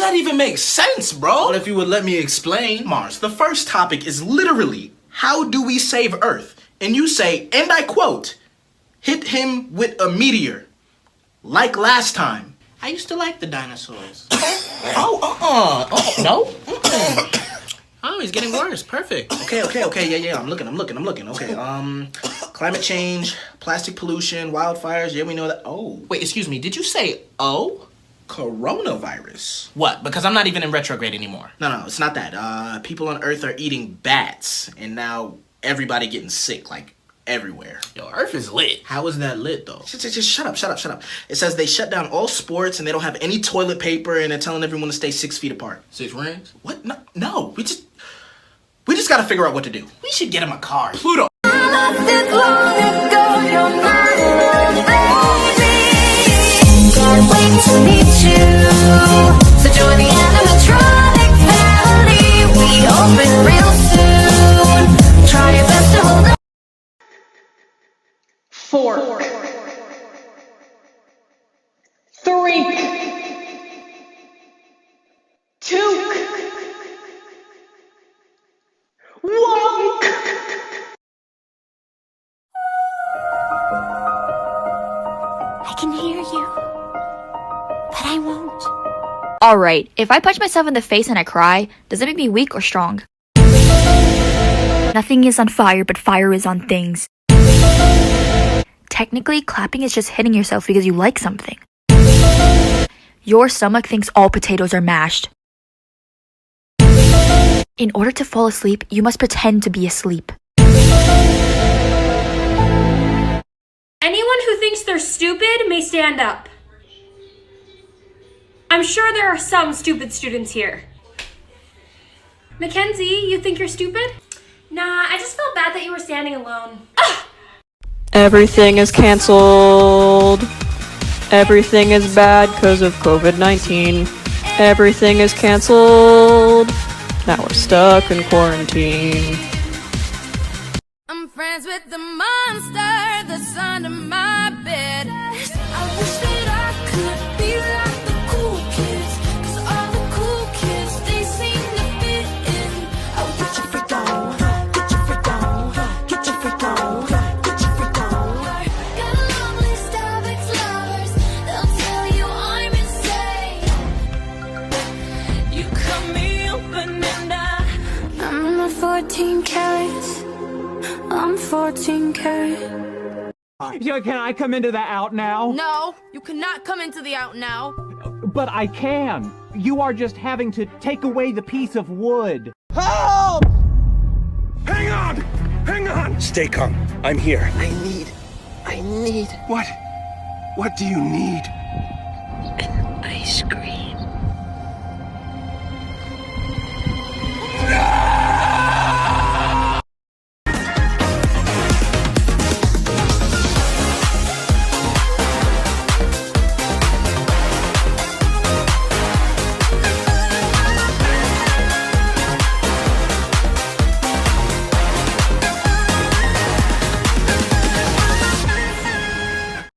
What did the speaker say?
that even make sense, bro? Well, if you would let me explain. Mars, the first topic is literally, how do we save Earth? And you say, and I quote, hit him with a meteor. Like last time. I used to like the dinosaurs. No? Oh, he's getting worse. Perfect. Okay, yeah, I'm looking. Okay, climate change, plastic pollution, wildfires, yeah, we know that. Oh, Wait, excuse me. Did you say oh? coronavirus. What? Because I'm not even in retrograde anymore. No, it's not that. People on Earth are eating bats, and now everybody getting sick, like, everywhere. Yo, Earth is lit. How is that lit, though? Just shut up. It says they shut down all sports, and they don't have any toilet paper, and they're telling everyone to stay 6 feet apart. 6 rings? What? No, we just gotta figure out what to do. We should get him a car. Pluto. Can't wait to meet you. So join the animatronic family. We open real soon. Try your best to hold on. 4, 3, 2, 1. I can hear you, but I won't. Alright, if I punch myself in the face and I cry, does it make me weak or strong? Nothing is on fire, but fire is on things. Technically, clapping is just hitting yourself because you like something. Your stomach thinks all potatoes are mashed. In order to fall asleep, you must pretend to be asleep. Anyone who thinks they're stupid may stand up. I'm sure there are some stupid students here. Mackenzie, you think you're stupid? Nah, I just felt bad that you were standing alone. Everything is cancelled. Everything is bad because of COVID-19. Everything is cancelled. Now we're stuck in quarantine. I'm friends with the monster that's under my bed. I wish that I could be like the cool kids, 'cause all the cool kids, they seem to fit in. Oh, get your freak on, get your freak on, get your freak on, get your freak on. Got a long list of ex-lovers, they'll tell you I'm insane. You cut me open and I'm in my 14 carats. I'm 14 karat. Can I come into the out now? No, you cannot come into the out now. But I can. You are just having to take away the piece of wood. Help! Hang on! Hang on! Stay calm. I'm here. I need. What? What do you need? An ice cream.